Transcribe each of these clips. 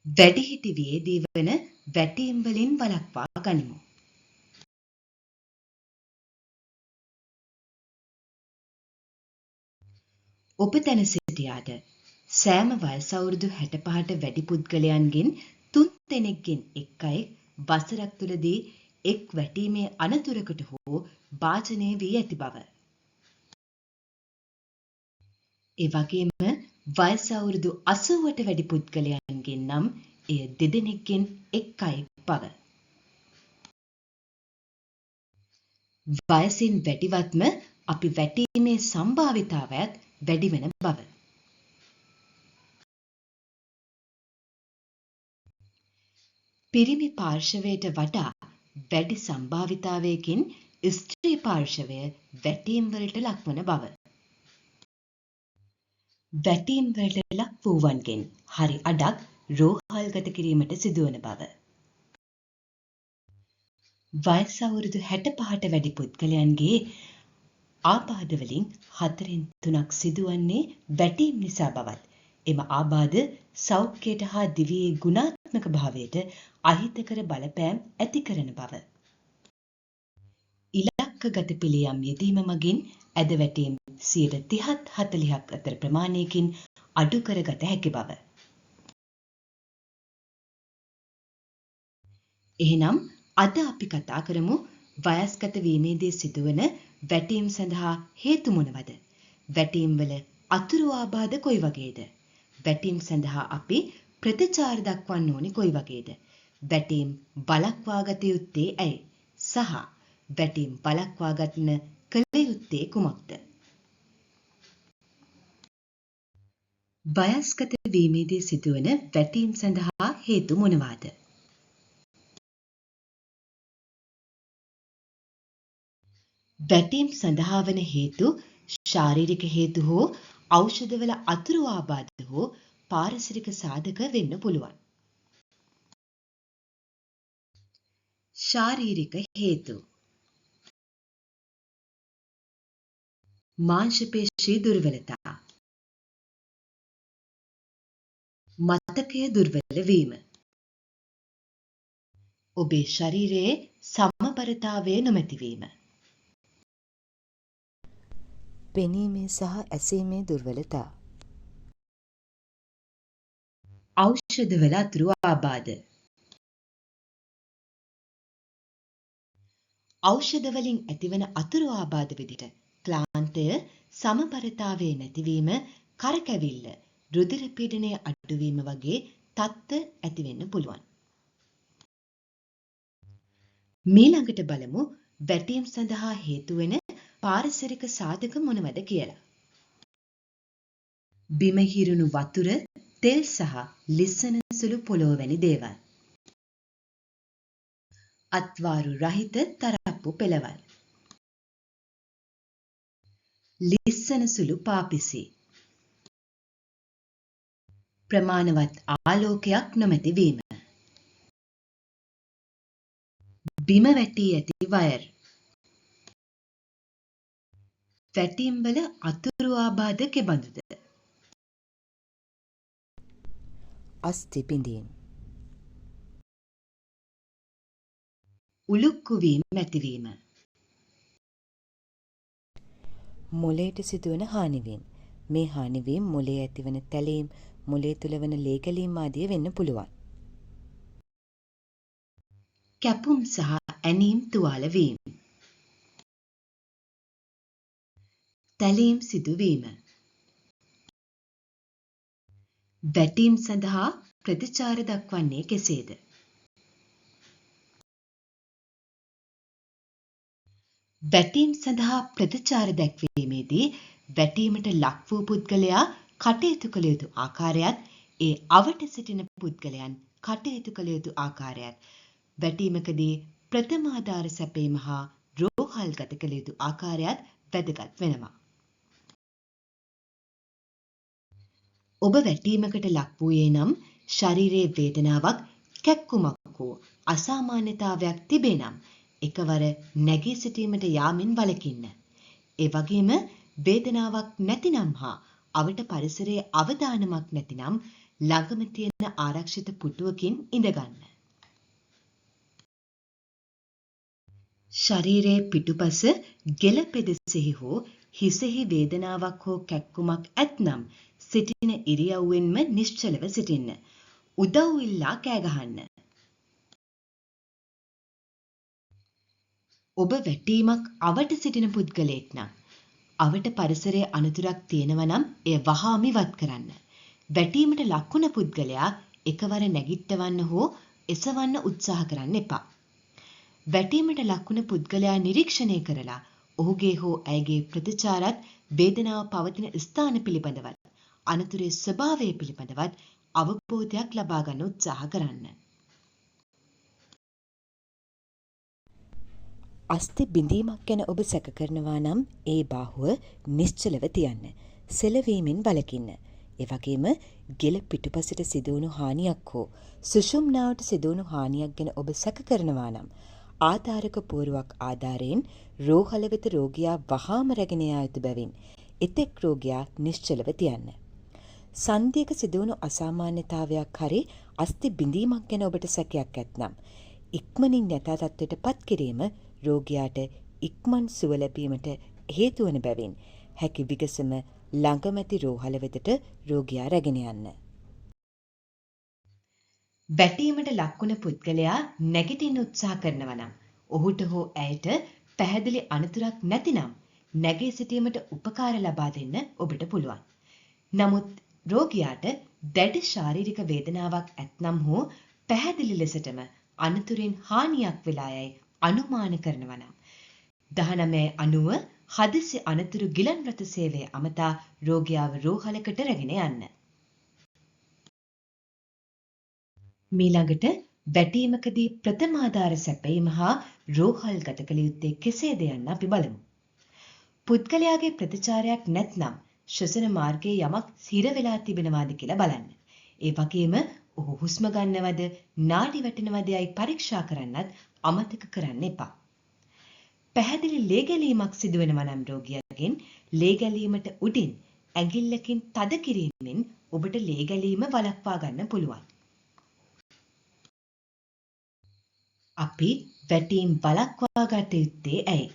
වැඩිහිටි වියේදී වන වැටීම් වලින් වළක්වා ගනිමු. ඔබ දැන සිටියාද සෑම වයස අවුරුදු 65ට වැඩි පුද්ගලයන්ගෙන් 3 දෙනෙක්ගෙන් එක් අයෙක් වසරක් තුළදී එක් වැටීමේ අනතුරකට හෝ භාජනය වී ඇති බව. ඒ වගේම වයස අවුරුදු 80ට වැඩි පුද්ගලයන්ගෙන් නම් එය 2 දෙනෙක්ගෙන් එක් අයෙක් බව. වයසින් වැඩිවත්ම අපි වැටීමේ සම්භාවිතාවයත් වැඩි වෙන බව. පිරිමි පාර්ශවයට වඩා වැඩි සම්භාවිතාවයකින් ස්ත්‍රී පාර්ශවය වැටීම් වලට ලක්වන බව. වැටීම් වලට ලක් වූවන්ගෙන් හරි අඩක් රෝහල්ගත කිරීමට සිදුවන බව. වයස අවුරුදු 65ට වැඩි පුද්ගලයන්ගේ ආබාධ වලින් 4න් 3ක් සිදුවන්නේ වැටීම් නිසා බවත් එම ආබාධ සෞඛ්‍යයට හා දිවියේ ගුණාත්මක භාවයට අහිතකර බලපෑම් ඇති කරන බව. ඉලක්කගත පිළියම් යෙදීම මගින් ඇද වැටීම් 30-40ක් අතර ප්‍රමාණයකින් අඩු කරගත හැකි බව. එහෙනම් අද අපි කතා කරමු වයස්ගත වීමේදී සිදුවන වැටීම් සඳහා හේතු මොනවද? වැටීම් වල අතුරු ආබාධ කොයි වගේද? වැටීම් සඳහා අපි ප්‍රතිචාර දක්වන්න ඕනේ කොයි වගේද? වැටීම් බලක්වා ගත යුත්තේ ඇයි? සහ වැටීම් බලක්වා ගන්න කළ යුත්තේ කුමක්ද? වයස්ගත වීමේදී සිදුවන වැටීම් සඳහා හේතු මොනවාද? වැටීම් සඳහා වන හේතු ශාරීරික හේතු හෝ ඖෂධවල අතුරු ආබාධ හෝ පාරිසරික සාධක වෙන්න පුළුවන්. ශාරීරික හේතු මාංශ පේශී දුර්වලතා, මතකය දුර්වල වීම, ඔබේ ශරීරයේ සමබරතාවය නොමැති වීම, පෙනීමේ සහ ඇසීමේ දුර්වලතා, ඖෂධවල අතුරු ආබාධ. ඖෂධ වලින් ඇතිවන අතුරු ආබාධ විදිහට ක්ලාන්තය, සමබරතාවයේ නැතිවීම, කරකැවිල්ල, රුධිර පීඩනය අඩුවීම වගේ තත්ත්ව ඇති වෙන්න පුළුවන්. මීළඟට බලමු වැටීම් සඳහා හේතු වෙන පාරිසරික සාධක මොනවද කියලා. බිම හිරුණු වතුර, තෙල් සහ ලිස්සන සුළු පොළොව වැනි දේවල්. අත්වාරු රහිත තරප්පු පෙළවල්. ලිස්සන සුළු පාපිසි. ප්‍රමාණවත් ආලෝකයක් නොමැති වීම. බිම වැටී ඇති වයර්. වැටීම් වල අතුරු ආබාධ කෙබඳුද? අස්ථි පිඳීම්, උලුක්කු වීම ඇතිවීම. මොළයට සිදුවන හානිවීම්. මේ හානිවීම් මොළයේ ඇතිවන තැලීම්, මොළය තුළ වන ලේ ගැලීම් ආදිය වෙන්න පුළුවන්. කැපුම් සහ ඇනීම් තුවාල වීම. තැලීම් සිදුවීම. වැටීම් සඳහා ප්‍රතිචාර දක්වන්නේ කෙසේද? වැටීම් සඳහා ප්‍රතිචාර දැක්වීමේදී වැටීමට ලක් වූ පුද්ගලයා කටයුතු කළ යුතු ආකාරයත්, ඒ අවට සිටින පුද්ගලයන් කටයුතු කළ යුතු ආකාරයත්, වැටීමකදී ප්‍රථමාධාර සැපීම හා රෝහල්ගත කළ යුතු ආකාරයත් වැදගත් වෙනවා. ඔබ වැටීමකට ලක් වූයේ නම් ශරීරයේ වේදනාවක්, කැක්කුමක් හෝ අසාමාන්‍යතාවයක් තිබේ නම් එකවර නැගී සිටීමට යාමෙන් වළකින්න. ඒ වගේම වේදනාවක් නැතිනම් හා අවට පරිසරයේ අවදානමක් නැතිනම් ළඟම තියෙන ආරක්ෂිත පුටුවකින් ඉඳගන්න. ශරීරයේ පිටුපස ගෙල පෙදෙසෙහි හෝ හිසෙහි වේදනාවක් හෝ කැක්කුමක් ඇත්නම් සිටින ඉරියව්වෙන්ම නිශ්චලව සිටින්න. උදව් ඉල්ලා කෑ ගහන්න. ඔබ වැටීමක් අවට සිටින පුද්ගලයෙක් නම් අවට පරිසරයේ අනතුරක් තියෙනවා නම් එය වහාම ඉවත් කරන්න. වැටීමට ලක්වුණ පුද්ගලයා එකවර නැගිටවන්න හෝ එසවන්න උත්සාහ කරන්න එපා. වැටීමට ලක්වුණ පුද්ගලයා නිරීක්ෂණය කරලා ඔහුගේ හෝ ඇයගේ ප්‍රතිචාරත් වේදනාව පවතින ස්ථාන පිළිබඳවත් අනතුරේ ස්වභාවය පිළිබඳවත් අවබෝධයක් ලබා ගන්න උත්සාහ කරන්න. අස්ථි බිඳීමක් ගැන ඔබ සැක කරනවා නම් ඒ බාහුව නිශ්චලව තියන්න. සෙලවීමෙන් වළකින්න. ඒ වගේම ගෙල පිටුපසට සිදුවුණු හානියක් හෝ සුෂුම්නාවට සිදුවුණු හානියක් ගැන ඔබ සැක කරනවා නම් ආධාරක පුවරුවක් ආධාරයෙන් රෝහල වෙත රෝගියා වහාම රැගෙන යා යුතු බැවින් එතෙක් රෝගියා නිශ්චලව තියන්න. සන්ධියක සිදුවුණු අසාමාන්‍යතාවයක් හරි අස්ථි බිඳීමක් ගැන ඔබට සැකයක් ඇත්නම් ඉක්මනින් යථා තත්ත්වයට පත් කිරීම රෝගියාට ඉක්මන් සුව ලැබීමට හේතු වන බැවින් හැකි විගසම ළඟමැති රෝහල වෙතට රෝගියා රැගෙන යන්න. වැටීමට ලක්වුණ පුද්ගලයා නැගිටින්න උත්සාහ කරනවා නම් ඔහුට හෝ ඇයට පැහැදිලි අනතුරක් නැතිනම් නැගී සිටීමට උපකාර ලබා දෙන්න ඔබට පුළුවන්. නමුත් රෝගියාට දැඩි ශාරීරික වේදනාවක් ඇත්නම් හෝ පැහැදිලි ලෙසටම අනතුරින් හානියක් වෙලා යයි අනුමාන කරනවා නම් 1990 හදිසි අනතුරු ගිලන් රථ සේවය අමතා රෝගියාව රෝහලකට රැගෙන යන්න. මීළඟට වැටීමකදී ප්‍රථමාධාර සැපයීම හා රෝහල් ගත කළ යුත්තේ කෙසේද යන්න අපි බලමු. පුද්ගලයාගේ ප්‍රතිචාරයක් නැත්නම් ශ්වසන මාර්ගයේ යමක් හිර වෙලා තිබෙනවාද කියලා බලන්න. ඒ වගේම ඔහු හුස්ම ගන්නවද නාඩි වැටෙනවද යයි පරීක්ෂා කරන්නත් අමතක කරන්න එපා. පැහැදිලි ලේ ගැලීමක් සිදු වෙනවා නම් රෝගියාගෙන් ලේ ගැලීමට උඩින් ඇඟිල්ලකින් තද කිරීමෙන් ඔබට ලේ ගැලීම වළක්වා ගන්න පුළුවන්. අපි වැටීම් වළක්වා ගත යුත්තේ ඇයි?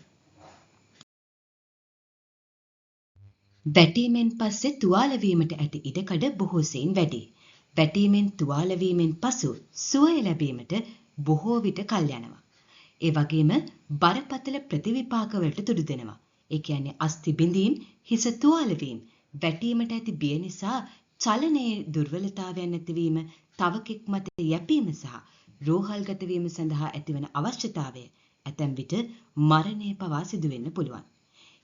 වැටීමෙන් පස්සේ තුවාල වීමට ඇති ඉඩකඩ බොහෝ සෙයින් වැඩි. වැටීමෙන් තුවාල වීමෙන් පසු සුවය ලැබීමට බොහෝ විට කල් යනවා. ඒ වගේම බරපතල ප්‍රතිවිපාක වලට තුඩු දෙනවා. ඒ කියන්නේ අස්ථි බිඳීම්, හිස තුවාල වීම, වැටීමට ඇති බිය නිසා චලනයේ දුර්වලතාවයන් ඇතිවීම, තවකෙක් මත යැපීම සහ රෝහල්ගත වීම සඳහා ඇතිවන අවශ්‍යතාවය ඇතැම් විට මරණය පවා සිදු වෙන්න පුළුවන්.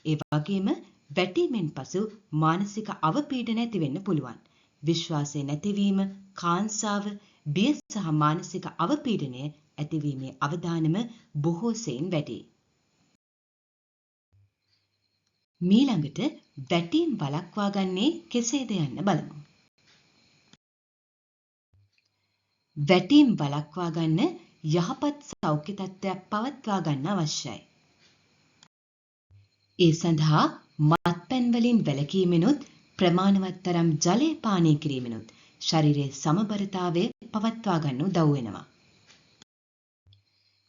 ඒ වගේම වැටීමෙන් පසු මානසික අවපීඩන ඇති වෙන්න පුළුවන්. විශ්වාසය නැතිවීම, කාංසාව, බිය සහ මානසික අවපීඩනය ඇතිවීමේ අවදානම බොහෝ සෙයින් වැඩි. මීළඟට වැටීම් වළක්වා ගන්නේ කෙසේද යන්න බලමු. වැටීම් වළක්වා ගන්න යහපත් සෞඛ්‍ය තත්ත්වයක් පවත්වා ගන්න අවශ්‍යයි. ඒ සඳහා මත්පැන් වලින් වැළකීමෙනුත් ප්‍රමාණවත් තරම් ජලය පානය කිරීමෙනුත් ශරීරයේ සමබරතාවය පවත්වා ගන්න උදව් වෙනවා.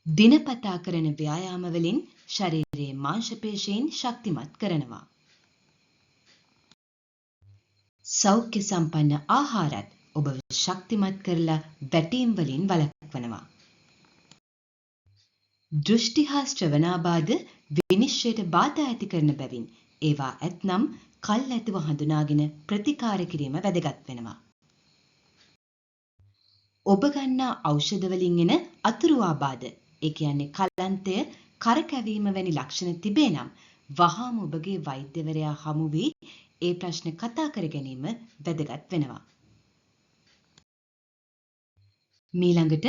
දිනපතා කරන ව්‍යායාම වලින් ශරීරයේ මාංශ පේශීන් ශක්තිමත් කරනවා. සෞඛ්‍ය සම්පන්න ආහාරත් ඔබ ශක්තිමත් කරලා වැටීම් වලින් වළක්වනවා. දෘෂ්ටි හා ශ්‍රවණාබාධ විනිශ්චයට බාධා ඇති කරන බැවින් ඒවා ඇත්නම් කල් ඇතිව හඳුනාගෙන ප්‍රතිකාර කිරීම වැදගත් වෙනවා. ඔබ ගන්නා ඖෂධ වලින් එන අතුරු ආබාධ, ඒ කියන්නේ කලන්තය, කරකැවීම වැනි ලක්ෂණ තිබේ නම් වහාම ඔබගේ වෛද්‍යවරයා හමු වී ඒ ප්‍රශ්න කතා කර ගැනීම වැදගත් වෙනවා. මීළඟට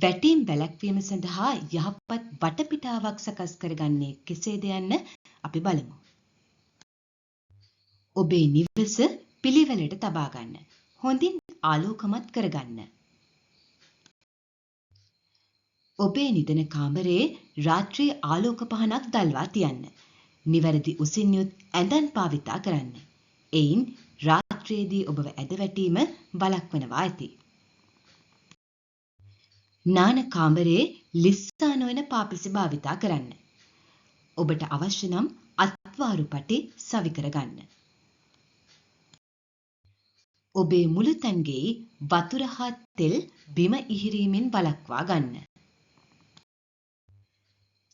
වැටීම් වැළැක්වීම සඳහා යහපත් වටපිටාවක් සකස් කරගන්නේ කෙසේද යන්න අපි බලමු. ඔබේ නිවස පිළිවෙලට තබා ගන්න. හොඳින් ආලෝකමත් කරගන්න. ඔබේ නිදන කාමරයේ රාත්‍රී ආලෝක පහනක් දල්වා තියන්න. නිවැරදි උසින් යුත් ඇඳන් භාවිතා කරන්න. එයින් රාත්‍රී රාත්‍රියේදී ඔබව ඇද වැටීම වළක්වනවා ඇති. නාන කාමරයේ ලිස්සා නොවන පාපිසි භාවිතා කරන්න. ඔබට අවශ්‍ය නම් අත්වාරු පටි සවි කරගන්න. ඔබේ මුළුතැන්ගේ වතුර හා තෙල් බිම ඉහිරීමෙන් වළක්වා ගන්න.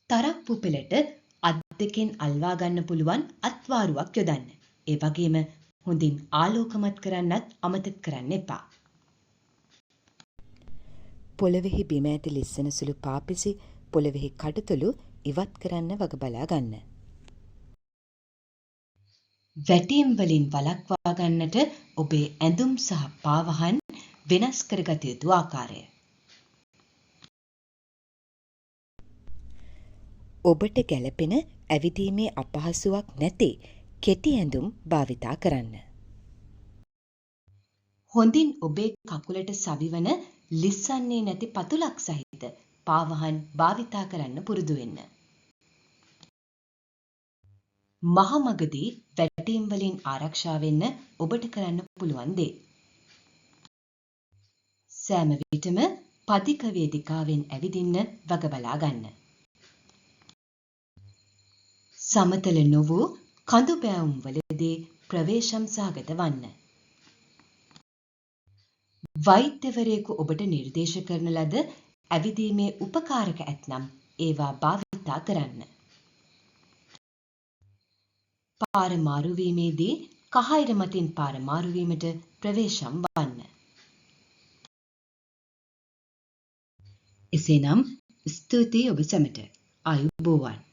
තරප්පු පෙළට අත් දෙකෙන් අල්වා ගන්න පුළුවන් අත්වාරුවක් යොදන්න. ඒ වගේම හොඳින් ආලෝකමත් කරන්නත් අමතක කරන්න එපා. පොළවෙහි බිම ඇති ලිස්සන සුළු පාපිසි පොළවෙහි කඩතුළු ඉවත් කරන්න වග බලා ගන්න. වැටීම් වලින් වළක්වා ගන්නට ඔබේ ඇඳුම් සහ පාවහන් වෙනස් කරගත යුතු ආකාරය. ඔබට ගැළපෙන ඇවිදීමේ අපහසුවක් නැති කෙටි ඇඳුම් භාවිතා කරන්න. හොඳින් ඔබේ කකුලට සවිවන ලිස්සන්නේ නැති පතුලක් සහිත පාවහන් භාවිතා කරන්න පුරුදු වෙන්න. මහමගදී වැටීම් වලින් ආරක්ෂා වෙන්න ඔබට කරන්න පුළුවන් දේ. සෑම විටම පදික වේදිකාවෙන් ඇවිදින්න වග බලා ගන්න. සමතල නොවූ කඳු බෑවුම් වලදී ප්‍රවේශම් සහගත වන්න. වෛද්‍යවරයෙකු ඔබට නිර්දේශ කරන ලද ඇවිදීමේ උපකාරක ඇතනම් ඒවා භාවිතා කරන්න. පාර මාරුවීමේදී කහයිර මතින් පාර මාරුවීමට ප්‍රවේශම් වන්න. එසේනම් ස්තුතියි ඔබ සැමට. ආයුබෝවන්.